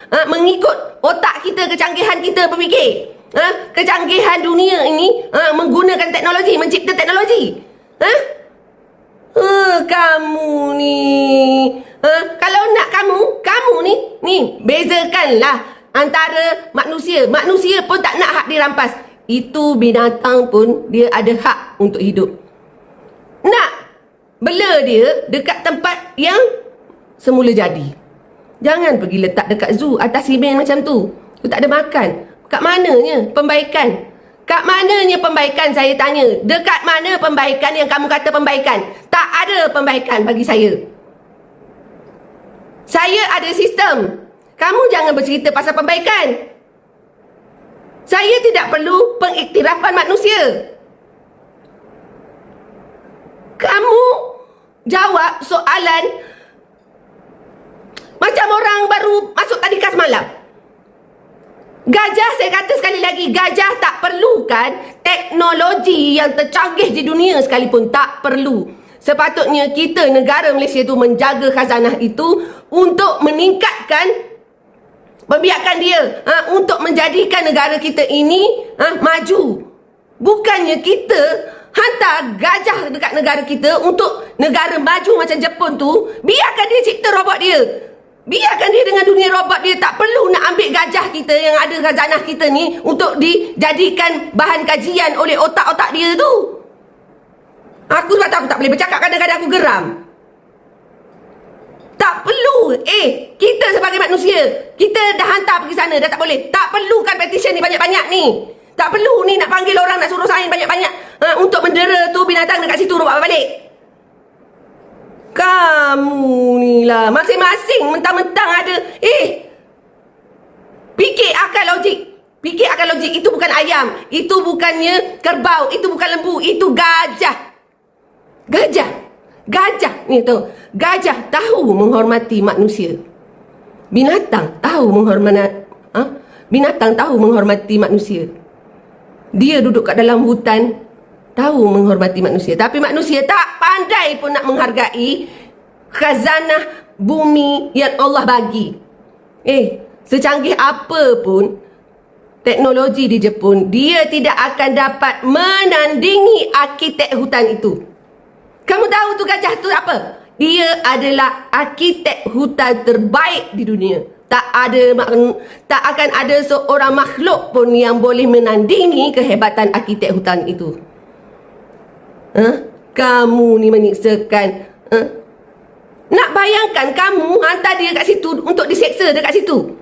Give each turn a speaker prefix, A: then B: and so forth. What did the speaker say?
A: Mengikut otak kita, kecanggihan kita berfikir. Kecanggihan dunia ini menggunakan teknologi, mencipta teknologi. Kamu ni. Kalau nak kamu ni bezakanlah antara manusia. Manusia pun tak nak hak dirampas. Itu binatang pun dia ada hak untuk hidup. Nak bela dia dekat tempat yang semula jadi. Jangan pergi letak dekat zoo atas simen macam tu. Tu tak ada makan. Kat mananya pembaikan? Kat mananya pembaikan, saya tanya? Dekat mana pembaikan yang kamu kata pembaikan? Tak ada pembaikan bagi saya. Saya ada sistem. Kamu jangan bercerita pasal pembaikan. Saya tidak perlu pengiktirafan manusia. Kamu jawab soalan macam orang baru masuk tadika semalam. Gajah, saya kata sekali lagi, gajah tak perlukan teknologi yang tercanggih di dunia sekalipun. Tak perlu. Sepatutnya kita, negara Malaysia tu, menjaga khazanah itu untuk meningkatkan pembiakan dia, untuk menjadikan negara kita ini maju. Bukannya kita hantar gajah dekat negara kita untuk negara maju macam Jepun tu. Biarkan dia cipta robot dia. Biarkan dia dengan dunia robot dia. Tak perlu nak ambil gajah kita yang ada khazanah kita ni untuk dijadikan bahan kajian oleh otak-otak dia tu. Sebab tu aku tak boleh bercakap, kadang-kadang aku geram. Tak perlu. Kita sebagai manusia, kita dah hantar pergi sana, dah tak boleh. Tak perlukan petition ni banyak-banyak ni. Tak perlu ni nak panggil orang, nak suruh sign banyak-banyak untuk mendera tu binatang dekat situ, robot balik. Kamu ni lah, masing-masing mentang-mentang ada. Fikir akal logik. Fikir akal logik. Itu bukan ayam. Itu bukannya kerbau. Itu bukan lembu. Itu gajah. Gajah ni tu. Gajah tahu menghormati manusia. Binatang tahu menghormati manusia. Dia duduk kat dalam hutan, tahu menghormati manusia. Tapi manusia tak pandai pun nak menghargai khazanah bumi yang Allah bagi. Secanggih apa pun teknologi di Jepun, dia tidak akan dapat menandingi arkitek hutan itu. Kamu tahu tu gajah tu apa? Dia adalah arkitek hutan terbaik di dunia. Tak akan ada seorang makhluk pun yang boleh menandingi kehebatan arkitek hutan itu. Kamu ni menyiksakan. Nak bayangkan kamu hantar dia kat situ untuk diseksa dekat situ.